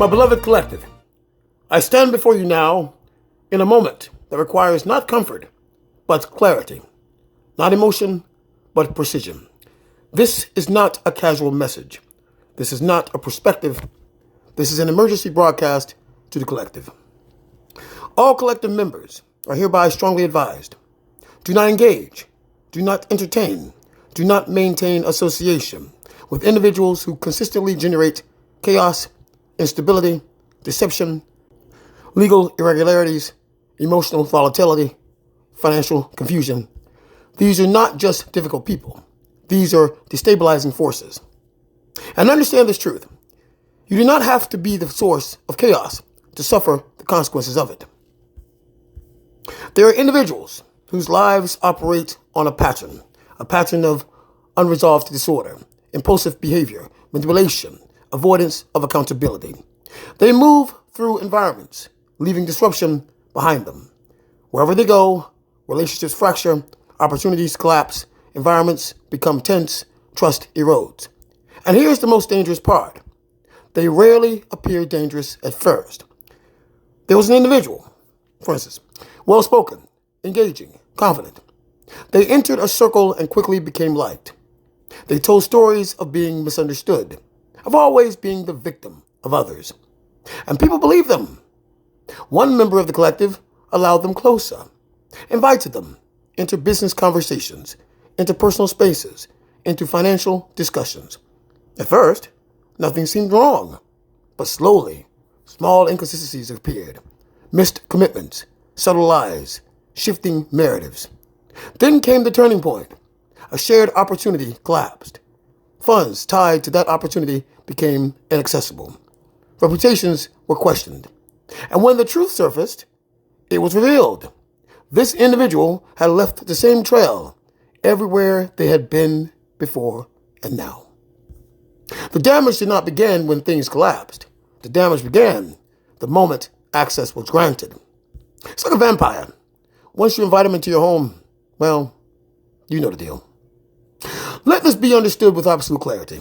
My beloved collective, I stand before you now in a moment that requires not comfort, but clarity, not emotion, but precision. This is not a casual message. This is not a perspective. This is an emergency broadcast to the collective. All collective members are hereby strongly advised. Do not engage, do not entertain, do not maintain association with individuals who consistently generate chaos, instability, deception, legal irregularities, emotional volatility, financial confusion. These are not just difficult people. These are destabilizing forces. And understand this truth. You do not have to be the source of chaos to suffer the consequences of it. There are individuals whose lives operate on a pattern of unresolved disorder, impulsive behavior, manipulation, avoidance of accountability. They move through environments, leaving disruption behind them. Wherever they go, relationships fracture, opportunities collapse, environments become tense, trust erodes. And here's the most dangerous part. They rarely appear dangerous at first. There was an individual, for instance, well-spoken, engaging, confident. They entered a circle and quickly became liked. They told stories of being misunderstood, of always being the victim of others. And people believed them. One member of the collective allowed them closer, invited them into business conversations, into personal spaces, into financial discussions. At first, nothing seemed wrong, but slowly, small inconsistencies appeared, missed commitments, subtle lies, shifting narratives. Then came the turning point. A shared opportunity collapsed. Funds tied to that opportunity became inaccessible. Reputations were questioned. And when the truth surfaced, it was revealed. This individual had left the same trail everywhere they had been before and now. The damage did not begin when things collapsed. The damage began the moment access was granted. It's like a vampire. Once you invite him into your home, well, you know the deal. Let this be understood with absolute clarity.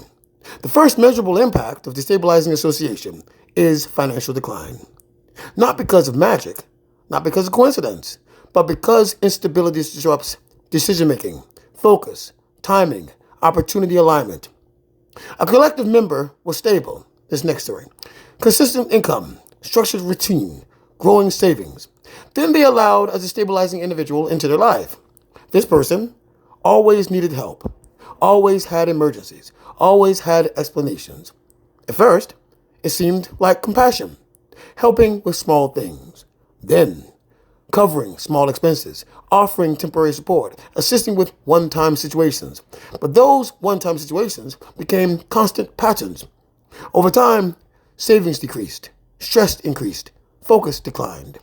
The first measurable impact of destabilizing association is financial decline. Not because of magic, not because of coincidence, but because instability disrupts decision-making, focus, timing, opportunity alignment. A collective member was stable. This next story. Consistent income, structured routine, growing savings. Then they allowed a destabilizing individual into their life. This person always needed help, always had emergencies, always had explanations. At first, it seemed like compassion, helping with small things. Then, covering small expenses, offering temporary support, assisting with one-time situations. But those one-time situations became constant patterns. Over time, savings decreased, stress increased, focus declined.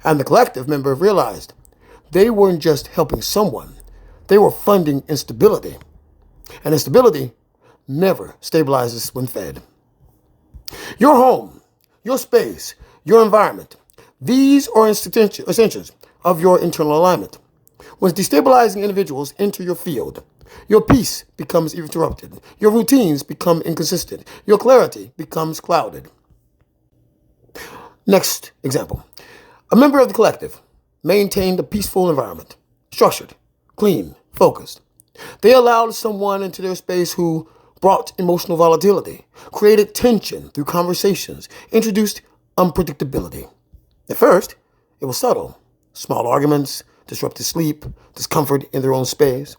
And the collective member realized they weren't just helping someone, they were funding instability. And instability never stabilizes when fed. Your home, your space, your environment, these are essentials of your internal alignment. When destabilizing individuals enter your field, your peace becomes interrupted, your routines become inconsistent, your clarity becomes clouded. Next example. A member of the collective maintained a peaceful environment, structured, clean, focused. They allowed someone into their space who brought emotional volatility, created tension through conversations, introduced unpredictability. At first, it was subtle. Small arguments, disrupted sleep, discomfort in their own space.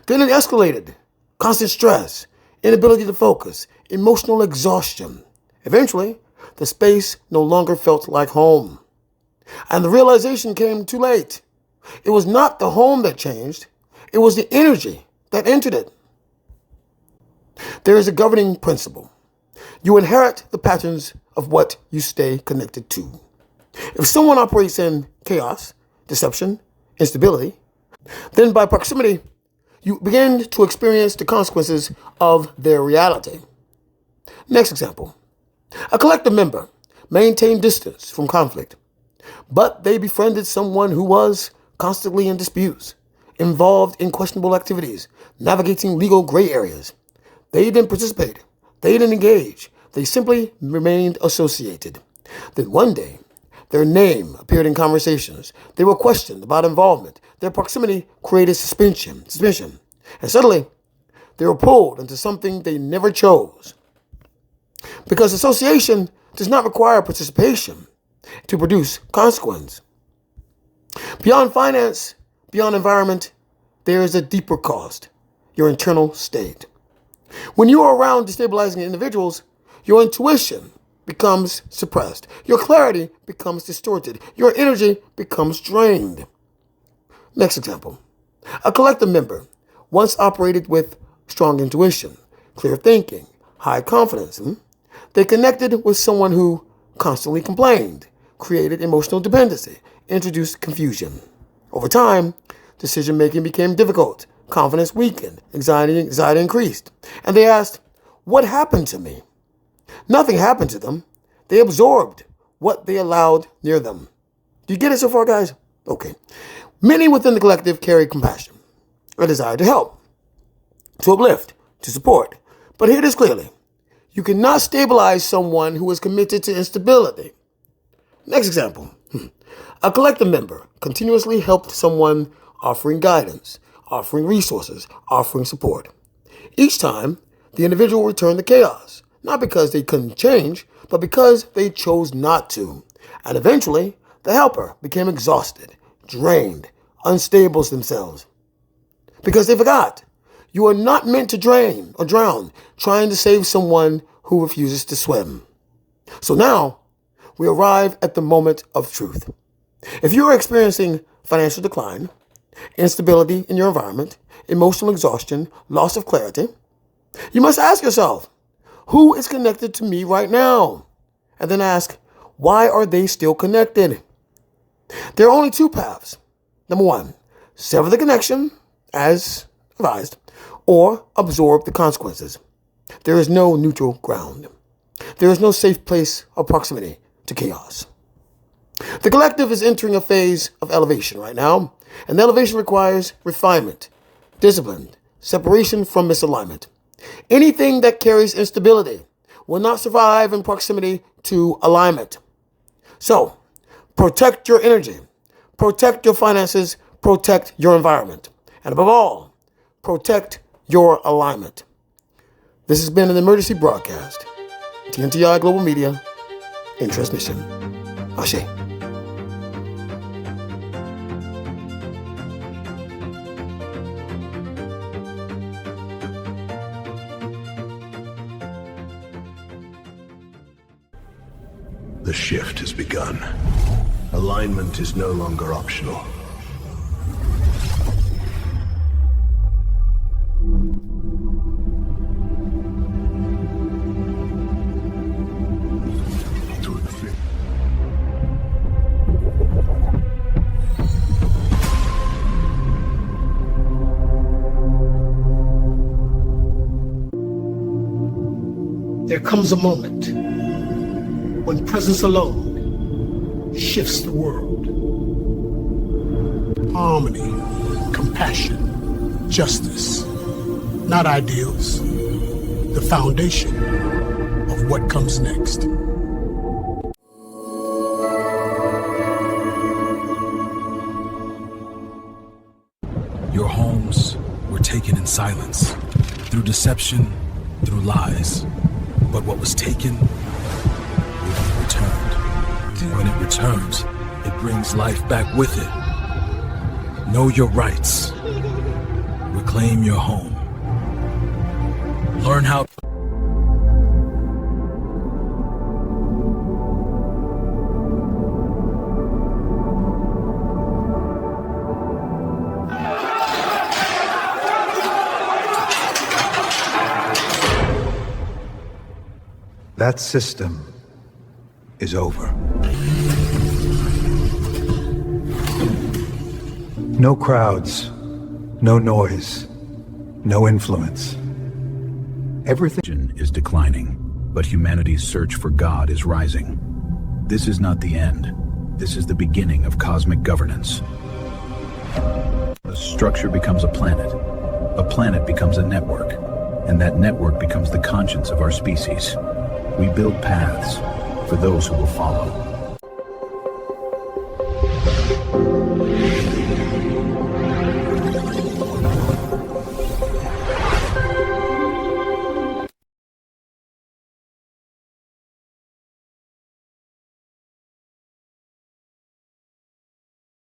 Then it escalated. Constant stress, inability to focus, emotional exhaustion. Eventually, the space no longer felt like home. And the realization came too late. It was not the home that changed. It was the energy that entered it. There is a governing principle. You inherit the patterns of what you stay connected to. If someone operates in chaos, deception, instability, then by proximity, you begin to experience the consequences of their reality. Next example. A collective member maintained distance from conflict, but they befriended someone who was constantly in disputes, involved in questionable activities, navigating legal gray areas. They didn't participate. They didn't engage. They simply remained associated. Then one day, their name appeared in conversations. They were questioned about involvement. Their proximity created suspicion. And suddenly, they were pulled into something they never chose. Because association does not require participation to produce consequence. Beyond finance, beyond environment, there is a deeper cost, your internal state. When you are around destabilizing individuals, your intuition becomes suppressed. Your clarity becomes distorted. Your energy becomes drained. Next example. A collective member once operated with strong intuition, clear thinking, high confidence. They connected with someone who constantly complained, created emotional dependency, introduced confusion. Over time, decision-making became difficult, confidence weakened, anxiety increased. And they asked, what happened to me? Nothing happened to them. They absorbed what they allowed near them. Do you get it so far, guys? Okay. Many within the collective carry compassion, a desire to help, to uplift, to support. But hear this clearly. You cannot stabilize someone who is committed to instability. Next example. A collective member continuously helped someone offering guidance, offering resources, offering support. Each time, the individual returned to chaos, not because they couldn't change, but because they chose not to. And eventually, the helper became exhausted, drained, unstable themselves. Because they forgot. You are not meant to drain or drown trying to save someone who refuses to swim. So now, we arrive at the moment of truth. If you are experiencing financial decline, instability in your environment, emotional exhaustion, loss of clarity, you must ask yourself, who is connected to me right now? And then ask, why are they still connected? There are only two paths. Number one, sever the connection, as advised, or absorb the consequences. There is no neutral ground. There is no safe place or proximity to chaos. The collective is entering a phase of elevation right now, and the elevation requires refinement, discipline, separation from misalignment. Anything that carries instability will not survive in proximity to alignment. So, protect your energy, protect your finances, protect your environment, and above all, protect your alignment. This has been an emergency broadcast. TNTI Global Media, in transmission. Ashe. The shift has begun. Alignment is no longer optional. There comes a moment when presence alone shifts the world. Harmony, compassion, justice, not ideals, the foundation of what comes next. Your homes were taken in silence, through deception, through lies. But what was taken will be returned. When it returns, it brings life back with it. Know your rights. Reclaim your home. Learn how. That system is over. No crowds, no noise, no influence. Everything Is declining, but humanity's search for God is rising. This is not the end. This is the beginning of cosmic governance. A structure becomes a planet becomes a network, and that network becomes the conscience of our species. We build paths for those who will follow.